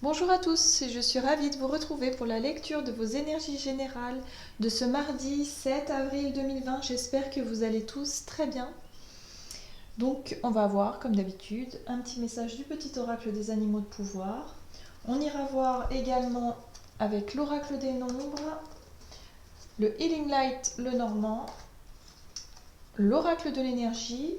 Bonjour à tous, je suis ravie de vous retrouver pour la lecture de vos énergies générales de ce mardi 7 avril 2020. J'espère que vous allez tous très bien. Donc on va voir, comme d'habitude, un petit message du petit oracle des animaux de pouvoir. On ira voir également avec l'oracle des nombres, le Healing Light, le normand, l'oracle de l'énergie.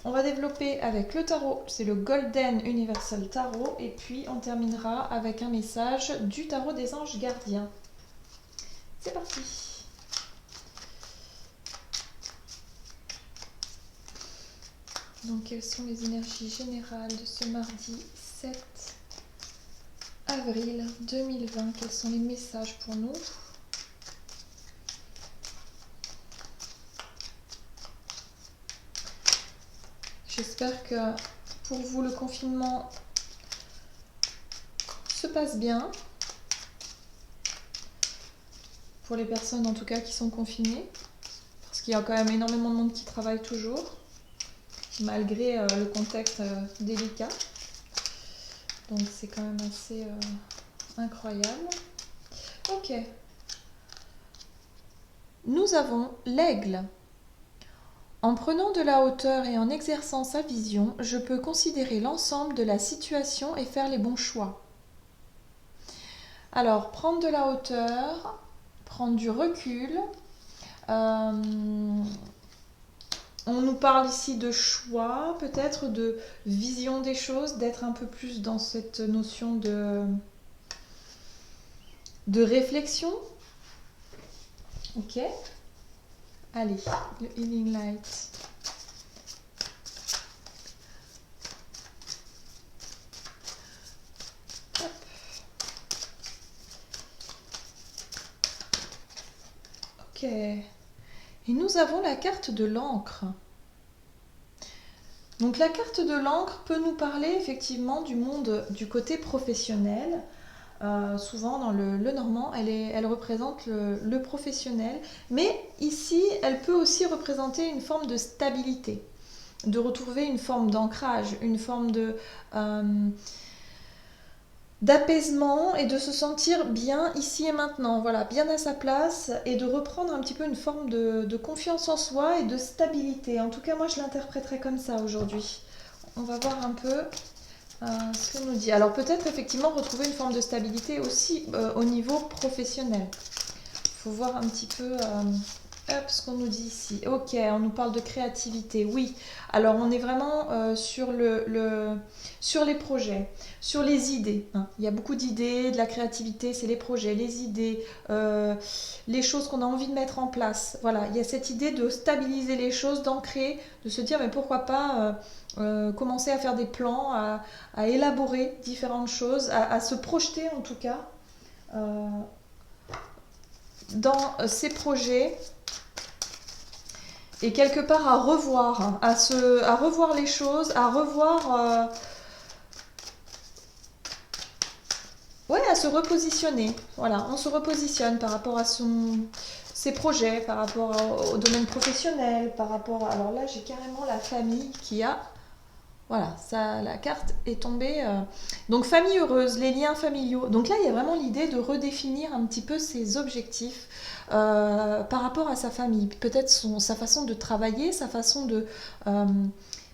On va développer avec le tarot, c'est le Golden Universal Tarot, et puis on terminera avec un message du tarot des anges gardiens. C'est parti. Donc quelles sont les énergies générales de ce mardi 7 avril 2020? Quels sont les messages pour nous? J'espère que pour vous le confinement se passe bien. Pour les personnes en tout cas qui sont confinées. Parce qu'il y a quand même énormément de monde qui travaille toujours. Malgré le contexte délicat. Donc c'est quand même assez incroyable. Ok. Nous avons l'aigle. En prenant de la hauteur et en exerçant sa vision, je peux considérer l'ensemble de la situation et faire les bons choix. Alors, prendre de la hauteur, prendre du recul. On nous parle ici de choix, peut-être de vision des choses, d'être un peu plus dans cette notion de réflexion. Ok. Allez, le Healing Light. Hop. Ok. Et nous avons la carte de l'encre. Donc la carte de l'encre peut nous parler effectivement du monde du côté professionnel. Souvent dans le normand, elle représente le professionnel, mais ici, elle peut aussi représenter une forme de stabilité, de retrouver une forme d'ancrage, une forme d'apaisement et de se sentir bien ici et maintenant, voilà, bien à sa place et de reprendre un petit peu une forme de confiance en soi et de stabilité. En tout cas, moi, je l'interpréterais comme ça aujourd'hui. On va voir un peu ce que nous dit. Alors peut-être effectivement retrouver une forme de stabilité aussi au niveau professionnel. Il faut voir un petit peu ce qu'on nous dit ici. Ok, on nous parle de créativité. Oui, alors on est vraiment sur sur les projets, sur les idées. Hein. Il y a beaucoup d'idées, de la créativité, c'est les projets, les idées, les choses qu'on a envie de mettre en place. Voilà, il y a cette idée de stabiliser les choses, d'ancrer, de se dire mais pourquoi pas commencer à faire des plans, à élaborer différentes choses, à se projeter en tout cas dans ces projets et quelque part à revoir, hein, à revoir les choses, à revoir, ouais, à se repositionner. Voilà, on se repositionne par rapport à ses projets, par rapport au domaine professionnel, par rapport à... Alors là, j'ai carrément la famille qui a... Voilà, ça, la carte est tombée. Donc famille heureuse, les liens familiaux. Donc là, il y a vraiment l'idée de redéfinir un petit peu ses objectifs par rapport à sa famille. Peut-être sa façon de travailler, sa façon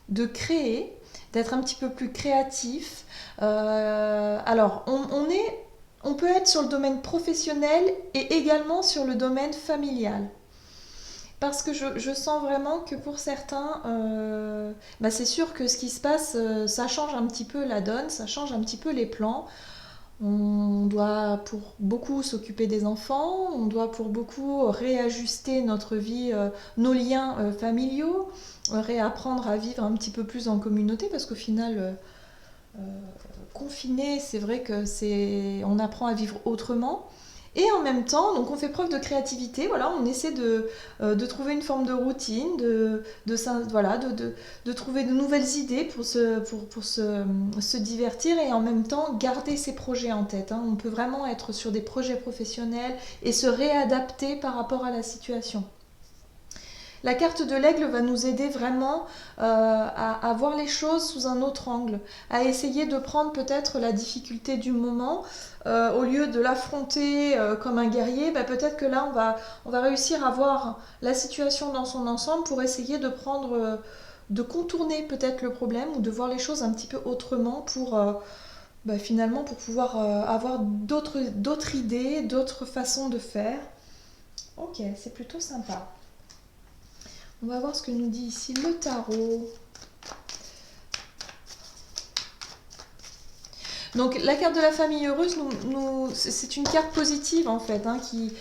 de créer, d'être un petit peu plus créatif. Alors, on peut être sur le domaine professionnel et également sur le domaine familial. Parce que je sens vraiment que pour certains, c'est sûr que ce qui se passe, ça change un petit peu la donne, ça change un petit peu les plans. On doit pour beaucoup s'occuper des enfants, on doit pour beaucoup réajuster notre vie, nos liens familiaux, réapprendre à vivre un petit peu plus en communauté, parce qu'au final, confiné, c'est vrai que on apprend à vivre autrement. Et en même temps, donc on fait preuve de créativité, voilà, on essaie de trouver une forme de routine, voilà, de trouver de nouvelles idées pour se divertir et en même temps garder ses projets en tête. Hein. On peut vraiment être sur des projets professionnels et se réadapter par rapport à la situation. La carte de l'aigle va nous aider vraiment à voir les choses sous un autre angle, à essayer de prendre peut-être la difficulté du moment, au lieu de l'affronter comme un guerrier, bah, peut-être que là on va réussir à voir la situation dans son ensemble pour essayer de prendre, de contourner peut-être le problème ou de voir les choses un petit peu autrement pour bah, finalement pour pouvoir avoir d'autres idées, d'autres façons de faire. Ok, c'est plutôt sympa. On va voir ce que nous dit ici le tarot. Donc la carte de la famille heureuse, c'est une carte positive en fait, hein, qui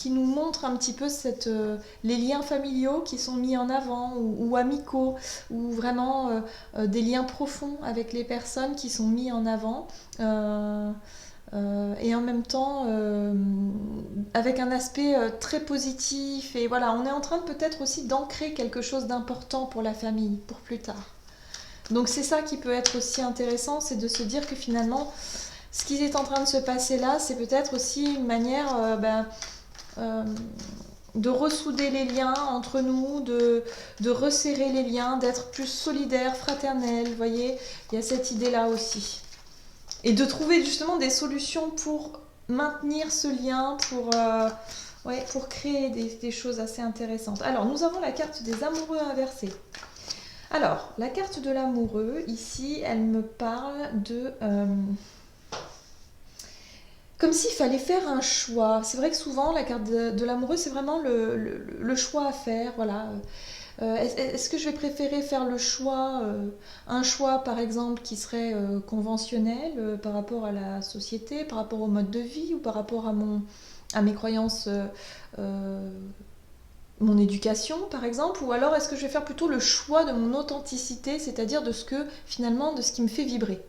nous montre un petit peu les liens familiaux qui sont mis en avant ou amicaux, ou vraiment des liens profonds avec les personnes qui sont mis en avant. Et en même temps avec un aspect très positif, et voilà, on est en train peut-être aussi d'ancrer quelque chose d'important pour la famille, pour plus tard. Donc c'est ça qui peut être aussi intéressant, c'est de se dire que finalement ce qui est en train de se passer là, c'est peut-être aussi une manière de ressouder les liens entre nous, de resserrer les liens, d'être plus solidaires, fraternels, vous voyez, il y a cette idée-là aussi. Et de trouver justement des solutions pour maintenir ce lien, pour créer des choses assez intéressantes. Alors, nous avons la carte des amoureux inversés. Alors, la carte de l'amoureux, ici, elle me parle de... comme s'il fallait faire un choix. C'est vrai que souvent, la carte de l'amoureux, c'est vraiment le choix à faire, voilà. Est-ce que je vais préférer faire le choix, un choix par exemple qui serait conventionnel par rapport à la société, par rapport au mode de vie ou par rapport à mes croyances, mon éducation par exemple, ou alors est-ce que je vais faire plutôt le choix de mon authenticité, c'est-à-dire de ce qui me fait vibrer,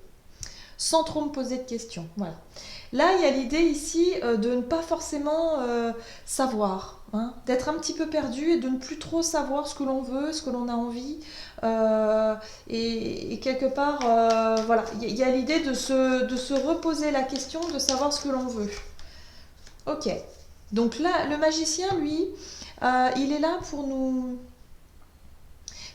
sans trop me poser de questions. Voilà. Là, il y a l'idée ici de ne pas forcément savoir, hein, d'être un petit peu perdu et de ne plus trop savoir ce que l'on veut, ce que l'on a envie. Et quelque part, voilà, il y a l'idée de se reposer la question, de savoir ce que l'on veut. Ok. Donc là, le magicien, lui, il est là pour nous...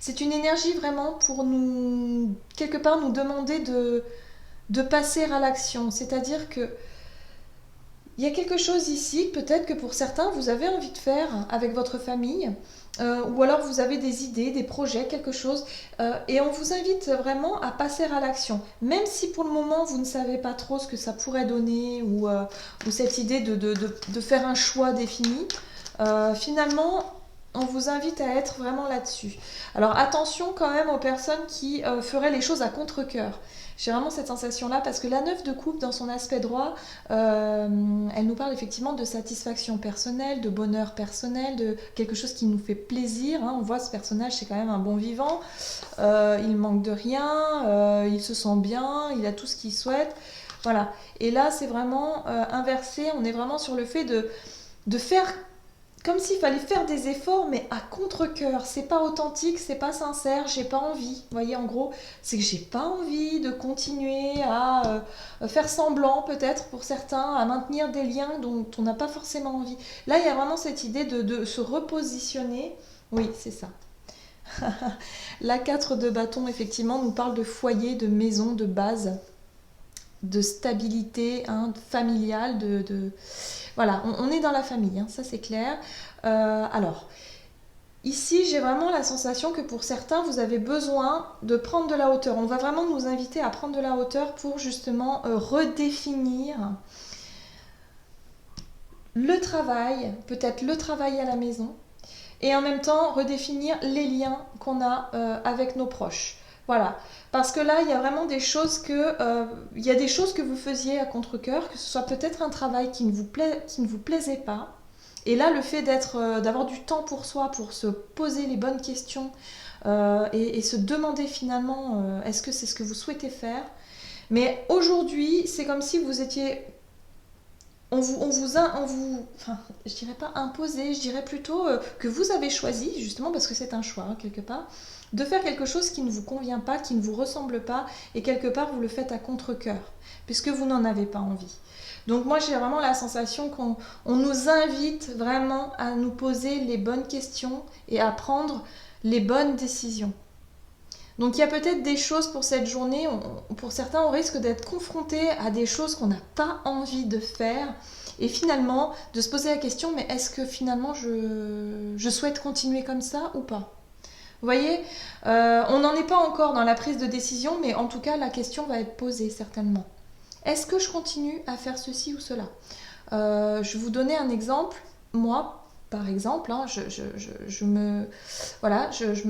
C'est une énergie vraiment pour nous, quelque part, nous demander de passer à l'action. C'est-à-dire que il y a quelque chose ici, peut-être que pour certains, vous avez envie de faire avec votre famille, ou alors vous avez des idées, des projets, quelque chose, et on vous invite vraiment à passer à l'action. Même si pour le moment, vous ne savez pas trop ce que ça pourrait donner, ou cette idée de faire un choix défini, finalement, on vous invite à être vraiment là-dessus. Alors attention quand même aux personnes qui feraient les choses à contre-cœur. J'ai vraiment cette sensation-là parce que la 9 de coupe, dans son aspect droit, elle nous parle effectivement de satisfaction personnelle, de bonheur personnel, de quelque chose qui nous fait plaisir. Hein. On voit ce personnage, c'est quand même un bon vivant. Il manque de rien, il se sent bien, il a tout ce qu'il souhaite. Voilà. Et là, c'est vraiment inversé. On est vraiment sur le fait de faire... Comme s'il fallait faire des efforts, mais à contre-cœur. C'est pas authentique, c'est pas sincère, j'ai pas envie. Vous voyez, en gros, c'est que j'ai pas envie de continuer à faire semblant, peut-être pour certains, à maintenir des liens dont on n'a pas forcément envie. Là, il y a vraiment cette idée de se repositionner. Oui, c'est ça. La 4 de bâton, effectivement, nous parle de foyer, de maison, de base, de stabilité familiale, Voilà, on est dans la famille, hein, ça c'est clair. Alors, ici j'ai vraiment la sensation que pour certains, vous avez besoin de prendre de la hauteur. On va vraiment nous inviter à prendre de la hauteur pour justement redéfinir le travail, peut-être le travail à la maison, et en même temps redéfinir les liens qu'on a avec nos proches. Voilà, parce que là, il y a vraiment des choses il y a des choses que vous faisiez à contre-cœur, que ce soit peut-être un travail qui ne vous plaisait pas. Et là, le fait d'avoir du temps pour soi, pour se poser les bonnes questions et se demander finalement, est-ce que c'est ce que vous souhaitez faire? Mais aujourd'hui, c'est comme si vous étiez enfin, je dirais pas imposer, je dirais plutôt que vous avez choisi, justement parce que c'est un choix, hein, quelque part, de faire quelque chose qui ne vous convient pas, qui ne vous ressemble pas, et quelque part vous le faites à contre-cœur, puisque vous n'en avez pas envie. Donc moi j'ai vraiment la sensation qu'on nous invite vraiment à nous poser les bonnes questions et à prendre les bonnes décisions. Donc il y a peut-être des choses pour cette journée, pour certains on risque d'être confrontés à des choses qu'on n'a pas envie de faire et finalement de se poser la question mais est-ce que finalement je souhaite continuer comme ça ou pas? Vous voyez, on n'en est pas encore dans la prise de décision mais en tout cas la question va être posée certainement. Est-ce que je continue à faire ceci ou cela? Je vais vous donner un exemple. Moi, par exemple, hein, je me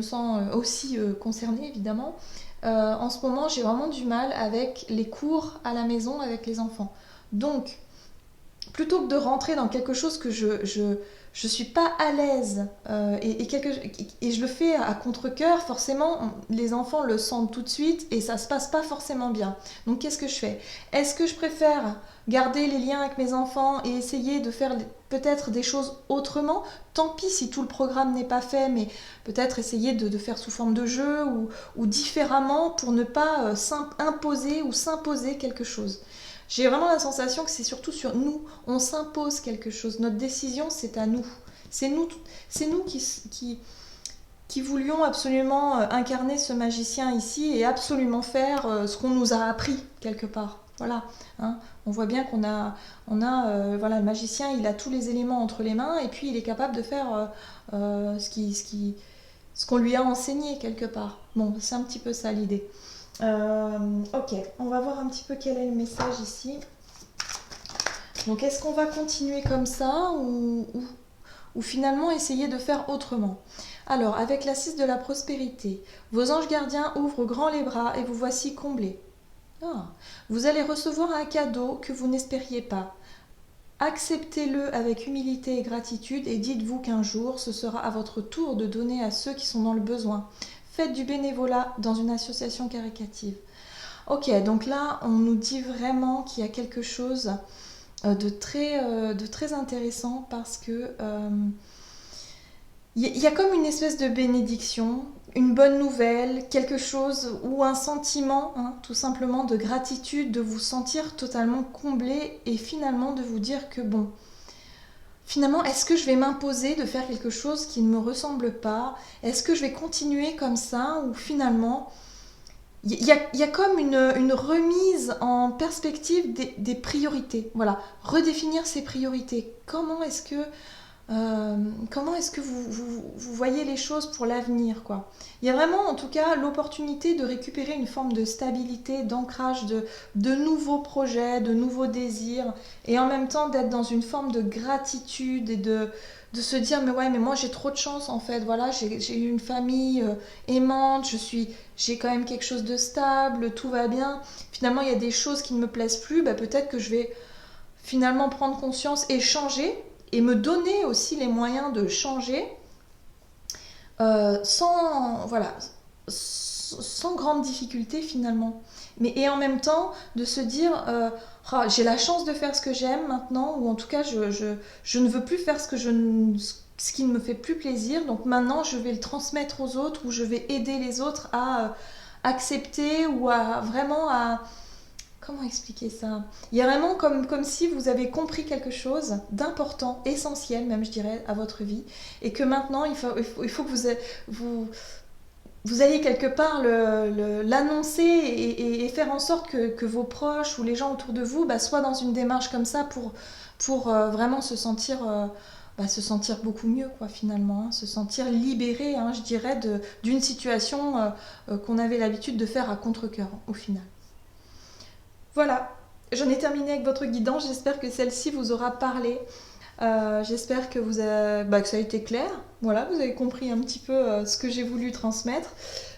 sens aussi concernée, évidemment. En ce moment, j'ai vraiment du mal avec les cours à la maison avec les enfants. Donc, plutôt que de rentrer dans quelque chose que je suis pas à l'aise et je le fais à contre-cœur, forcément les enfants le sentent tout de suite et ça se passe pas forcément bien. Donc qu'est-ce que je fais? Est-ce que je préfère garder les liens avec mes enfants et essayer de faire peut-être des choses autrement? Tant pis si tout le programme n'est pas fait, mais peut-être essayer de faire sous forme de jeu ou différemment pour ne pas imposer ou s'imposer quelque chose. J'ai vraiment la sensation que c'est surtout sur nous. On s'impose quelque chose. Notre décision, c'est à nous. C'est nous, qui voulions absolument incarner ce magicien ici et absolument faire ce qu'on nous a appris quelque part. Voilà. Hein. On voit bien voilà, le magicien, il a tous les éléments entre les mains et puis il est capable de faire ce qu'on lui a enseigné quelque part. Bon, c'est un petit peu ça l'idée. Ok, on va voir un petit peu quel est le message ici. Donc est-ce qu'on va continuer comme ça ou finalement essayer de faire autrement? Alors avec la 6 de la prospérité, vos anges gardiens ouvrent grand les bras et vous voici comblés. Ah, vous allez recevoir un cadeau que vous n'espériez pas. Acceptez-le avec humilité et gratitude et dites-vous qu'un jour ce sera à votre tour de donner à ceux qui sont dans le besoin. Faites du bénévolat dans une association caritative. Ok, donc là, on nous dit vraiment qu'il y a quelque chose de très intéressant parce que y a comme une espèce de bénédiction, une bonne nouvelle, quelque chose ou un sentiment, hein, tout simplement de gratitude, de vous sentir totalement comblé et finalement de vous dire que bon, finalement, est-ce que je vais m'imposer de faire quelque chose qui ne me ressemble pas? Est-ce que je vais continuer comme ça? Ou finalement, il y a comme une remise en perspective des priorités. Voilà, redéfinir ses priorités. Comment est-ce que vous voyez les choses pour l'avenir, quoi? Il y a vraiment, en tout cas, l'opportunité de récupérer une forme de stabilité, d'ancrage de nouveaux projets, de nouveaux désirs, et en même temps d'être dans une forme de gratitude et de se dire, mais ouais, mais moi j'ai trop de chance en fait, voilà, j'ai eu une famille aimante, j'ai quand même quelque chose de stable, tout va bien. Finalement, il y a des choses qui ne me plaisent plus, bah, peut-être que je vais finalement prendre conscience et changer et me donner aussi les moyens de changer sans grande difficulté finalement. Et en même temps, de se dire, oh, j'ai la chance de faire ce que j'aime maintenant, ou en tout cas, je ne veux plus faire ce qui ne me fait plus plaisir, donc maintenant je vais le transmettre aux autres, ou je vais aider les autres à accepter, ou à vraiment à... Comment expliquer ça? Il y a vraiment comme si vous avez compris quelque chose d'important, essentiel même je dirais, à votre vie, et que maintenant il faut que vous alliez quelque part l'annoncer et faire en sorte que vos proches ou les gens autour de vous soient dans une démarche comme ça pour vraiment se sentir beaucoup mieux quoi finalement, hein, se sentir libéré, hein, je dirais, d'une situation qu'on avait l'habitude de faire à contre-cœur au final. Voilà, j'en ai terminé avec votre guidance, j'espère que celle-ci vous aura parlé. J'espère que que ça a été clair. Voilà, vous avez compris un petit peu ce que j'ai voulu transmettre.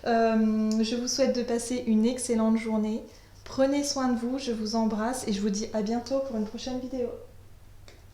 Je vous souhaite de passer une excellente journée. Prenez soin de vous, je vous embrasse et je vous dis à bientôt pour une prochaine vidéo.